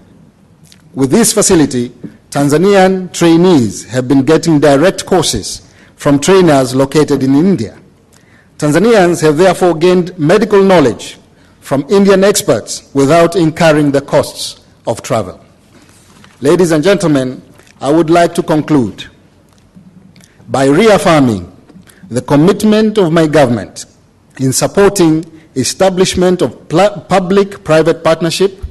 [SPEAKER 11] With this facility, Tanzanian trainees have been getting direct courses from trainers located in India. Tanzanians have therefore gained medical knowledge from Indian experts without incurring the costs of travel. Ladies and gentlemen, I would like to conclude by reaffirming the commitment of my government in supporting establishment of public-private partnership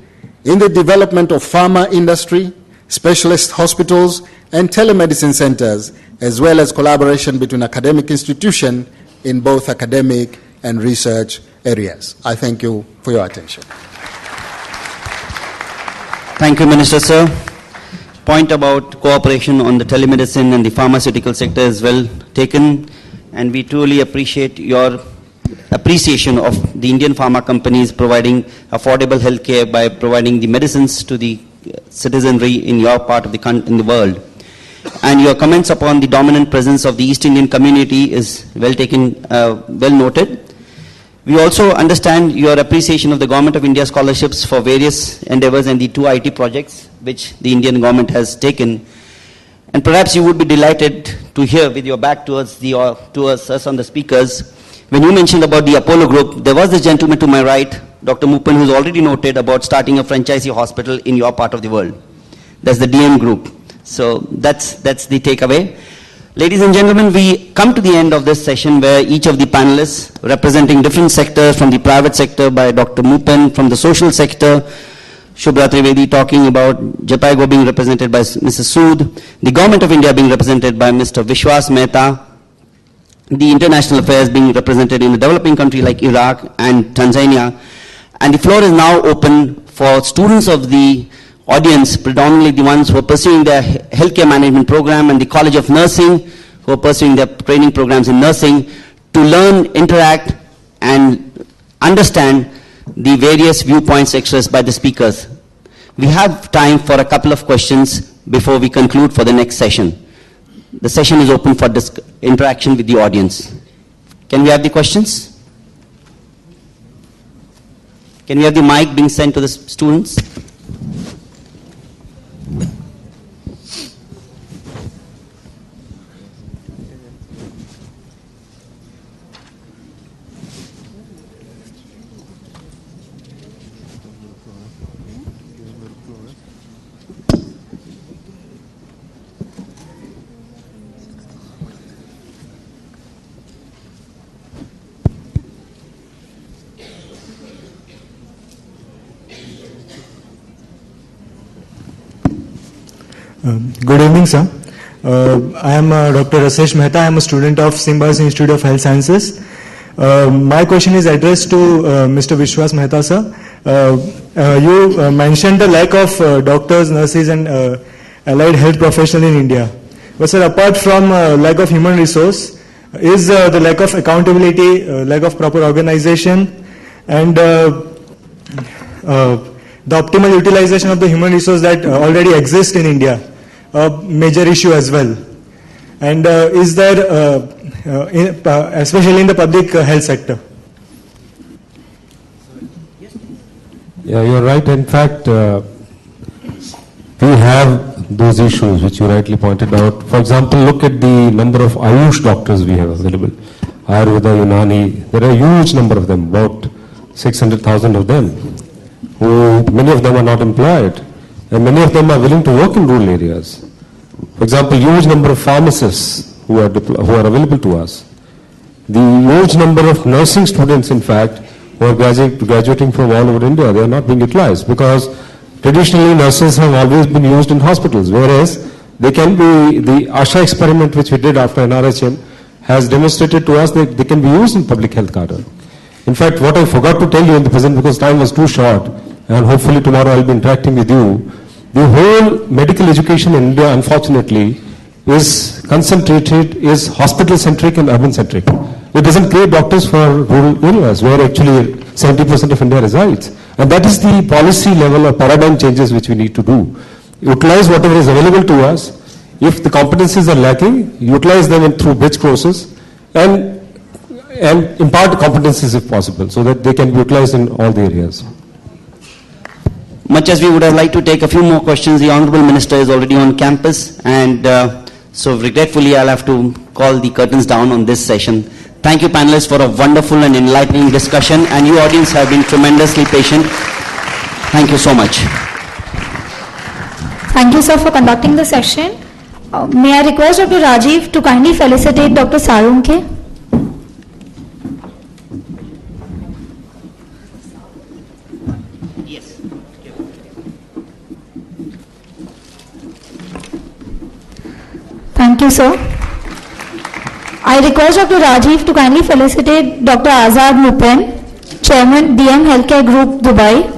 [SPEAKER 11] in the development of pharma industry, specialist hospitals, and telemedicine centers, as well as collaboration between academic institutions in both academic and research areas. I thank you for your attention.
[SPEAKER 2] Thank you, Minister, sir. Point about cooperation on the telemedicine and the pharmaceutical sector is well taken, and we truly appreciate your appreciation of the Indian pharma companies providing affordable healthcare by providing the medicines to the citizenry in your part of the in the world. And your comments upon the dominant presence of the East Indian community is well taken, well noted. We also understand your appreciation of the Government of India scholarships for various endeavors and the 2 IT projects which the Indian government has taken. And perhaps you would be delighted to hear with your back towards us on the speakers. When you mentioned about the Apollo Group, there was this gentleman to my right, Dr. Mupan, who's already noted about starting a franchisee hospital in your part of the world. That's the DM Group. So that's the takeaway. Ladies and gentlemen, we come to the end of this session where each of the panelists representing different sectors, from the private sector by Dr. Mupan, from the social sector, Shubhra Trivedi talking about Japaigo being represented by Mrs. Sood, the Government of India being represented by Mr. Vishwas Mehta, the international affairs being represented in a developing country like Iraq and Tanzania. And the floor is now open for students of the audience, predominantly the ones who are pursuing their healthcare management program and the College of Nursing, who are pursuing their training programs in nursing, to learn, interact, and understand the various viewpoints expressed by the speakers. We have time for a couple of questions before we conclude for the next session. The session is open for interaction with the audience. Can we have the questions? Can we have the mic being sent to the students?
[SPEAKER 12] Good evening, sir. I am Dr. Rasesh Mehta. I am a student of Symbiosis Institute of Health Sciences. My question is addressed to Mr. Vishwas Mehta, sir. You mentioned the lack of doctors, nurses, and allied health professionals in India. But, sir, apart from lack of human resource, is the lack of accountability, lack of proper organization, and the optimal utilization of the human resource that already exists in India a major issue as well? And is there, especially in the public health sector?
[SPEAKER 8] Yeah, you're right. In fact, we have those issues which you rightly pointed out. For example, look at the number of Ayush doctors we have available. Ayurveda, Unani, there are a huge number of them, about 600,000 of them, who many of them are not employed, and many of them are willing to work in rural areas. For example, huge number of pharmacists who are available to us. The huge number of nursing students, in fact, who are graduating from all over India, they are not being utilized because traditionally nurses have always been used in hospitals, whereas they can be, the ASHA experiment which we did after NRHM has demonstrated to us that they can be used in public health cadre. In fact, what I forgot to tell you in the present, because time was too short, and hopefully tomorrow I'll be interacting with you, the whole medical education in India, unfortunately, is concentrated, is hospital-centric and urban-centric. It doesn't create doctors for rural areas, where actually 70% of India resides. And that is the policy level of paradigm changes which we need to do. Utilize whatever is available to us. If the competencies are lacking, utilize them through bridge courses, and impart competencies if possible, so that they can be utilized in all the areas.
[SPEAKER 2] Much as we would have liked to take a few more questions, the Honorable Minister is already on campus, and so regretfully I'll have to call the curtains down on this session. Thank you, panelists, for a wonderful and enlightening discussion, and you audience have been tremendously patient. Thank you so much.
[SPEAKER 1] Thank you, sir, for conducting the session. May I request Dr. Rajiv to kindly felicitate Dr. Sarunke? Thank you, sir. I request Dr. Rajiv to kindly felicitate Dr. Azad Mupen, Chairman, DM Healthcare Group, Dubai.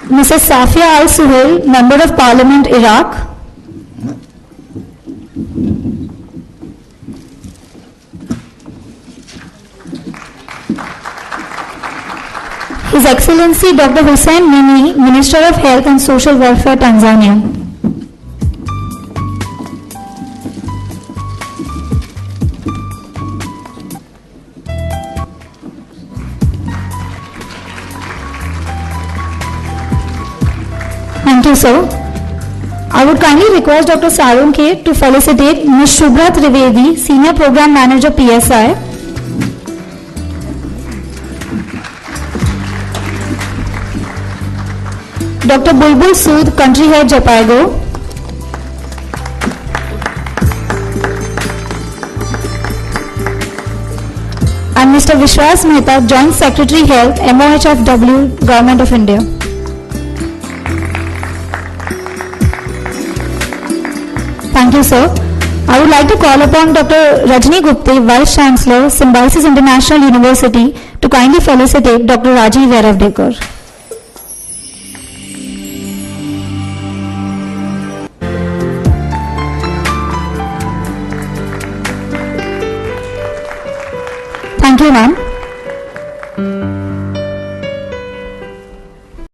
[SPEAKER 1] Mrs. Safia Al-Suhail, Member of Parliament, Iraq. His Excellency Dr. Hussein Mini, Minister of Health and Social Welfare, Tanzania. Thank you, sir. I would kindly request Dr. Sarunke to felicitate Ms. Shubhra Trivedi, Senior Program Manager, PSI. Dr. Bulbul Sood, Country Head, Japago. And Mr. Vishwas Mehta, Joint Secretary Health, MOHFW, Government of India. Thank you, sir. I would like to call upon Dr. Rajni Gupte, Vice Chancellor, Symbiosis International University, to kindly felicitate Dr. Rajiv Veravdekar. Thank you, ma'am.